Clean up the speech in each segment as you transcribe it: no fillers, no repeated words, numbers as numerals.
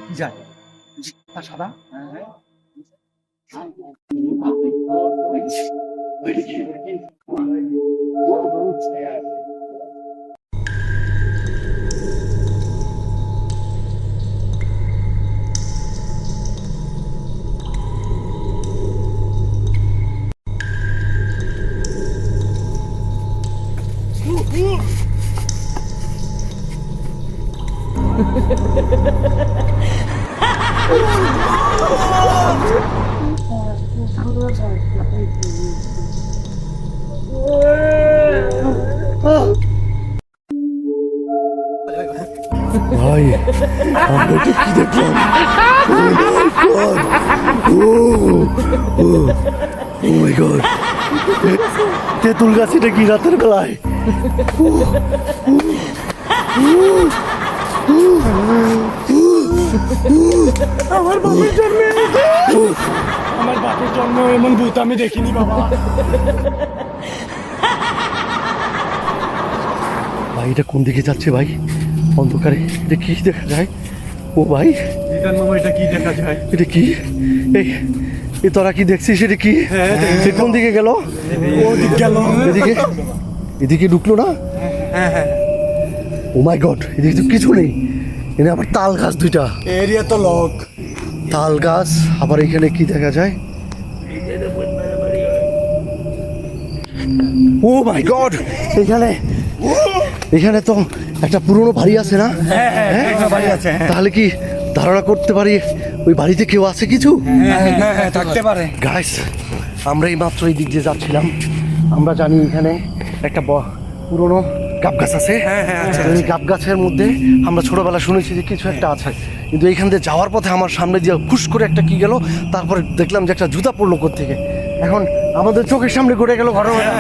কি যায়? জি, তা সাদা? ভাই আমরা এটা কি দেখলাম? ও মাই গড, তেঁতুল গাছ এটা কি রাতের বেলায়? আমার বাপের জন্মে আমার বাপের জন্ম এমন ভূত আমি দেখিনি বাবা। ভাই এটা কোন দিকে যাচ্ছে ভাই? অন্ধকারে এটা কি দেখা যায়? ও ভাই এটা কি দেখা যায়? এটা কি? এই এই তোরা কি দেখছিস? এটা কি? সে কোন দিকে গেল? ওদিক গেল। এদিকে এদিকে ঢুকলো না? ও মাই গড, এদিকে তো কিছু নেই। এখানে আবার তাল গাছ দুইটা, এরিয়া তো লক। তাল গাছ। আবার এখানে কি দেখা যায়? ও মাই গড, এখানে এখানে তো একটা পুরনো বাড়ি আছে না? হ্যাঁ বাড়ি আছে। তাহলে কি ধারণা করতে পারি ওই বাড়িতে কেউ আছে কিছু? হ্যাঁ থাকতে পারে। গাইস, আমরা এই মাত্র এই দিক দিয়ে যাচ্ছিলাম। আমরা জানি এখানে একটা পুরনো গাব গাছ আছে। এই গাব গাছের মধ্যে আমরা ছোটবেলা শুনেছি যে কিছু একটা আছে, কিন্তু এইখান দিয়ে যাওয়ার পথে আমার সামনে দিয়ে খুশ করে একটা কি গেল, তারপরে দেখলাম যে একটা জুতা পড়লো কোত্থেকে। এখন আমাদের চোখের সামনে ঘটে গেল ঘটনাটা।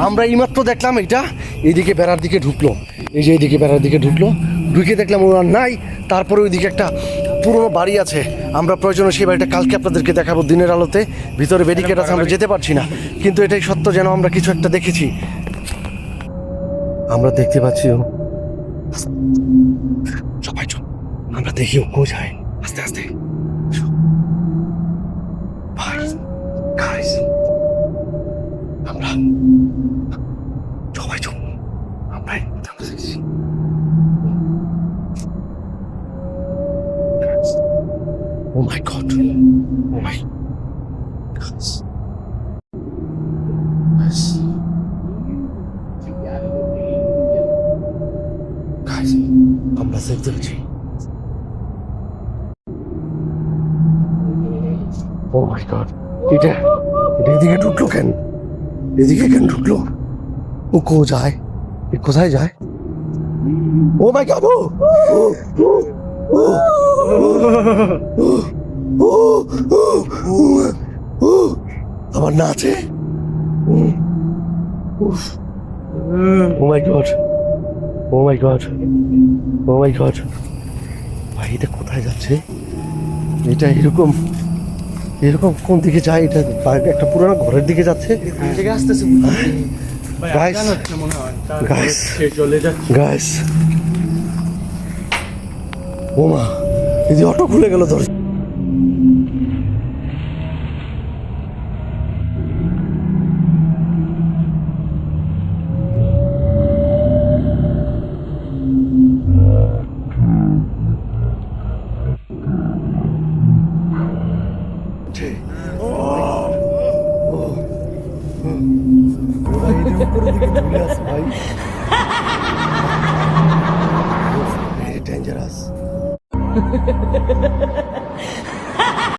আমরা এইমাত্র দেখলাম এইটা এইদিকে বেড়ার দিকে ঢুকলো, এই যে এইদিকে বেড়ার দিকে ঢুকলো, ঢুকে দেখলাম ওরা নাই। তারপরে ওইদিকে একটা পুরোনো বাড়ি আছে। আমরা প্রয়োজনে সেই বাড়িটা কালকে আপনাদেরকে দেখাবো দিনের আলোতে। ভিতরে ব্যারিকেড আছে, আমরা যেতে পারছি না, কিন্তু এটাই সত্য যেন আমরা কিছু একটা দেখেছি। আমরা দেখতে পাচ্ছি ও সবাই চল, আমরা দেখি ও কোথায়। আস্তে আস্তে ভাই, গাইস, আমরা সবাই চল, আমরা দেখছি। Oh my god. Oh my god. Guys, আমরা দেখতে পাচ্ছি। Oh my god. এটা এদিকে ঢুকলো কেন? এদিকে কেন ঢুকলো? ও কোথায়? কোথায় যায়? Oh my god. আমার নাচে। Oh my god. Oh my god. Oh my god. ভাই এটা কোথায় যাচ্ছে? এটা এরকম এরকম কোন দিকে যায়? এটা একটা পুরোনো ঘরের দিকে যাচ্ছে। গাইস, গাইস, গাইস, ও মা, এই যে অটো খুলে গেল ধর। ভাই ডেঞ্জারাস।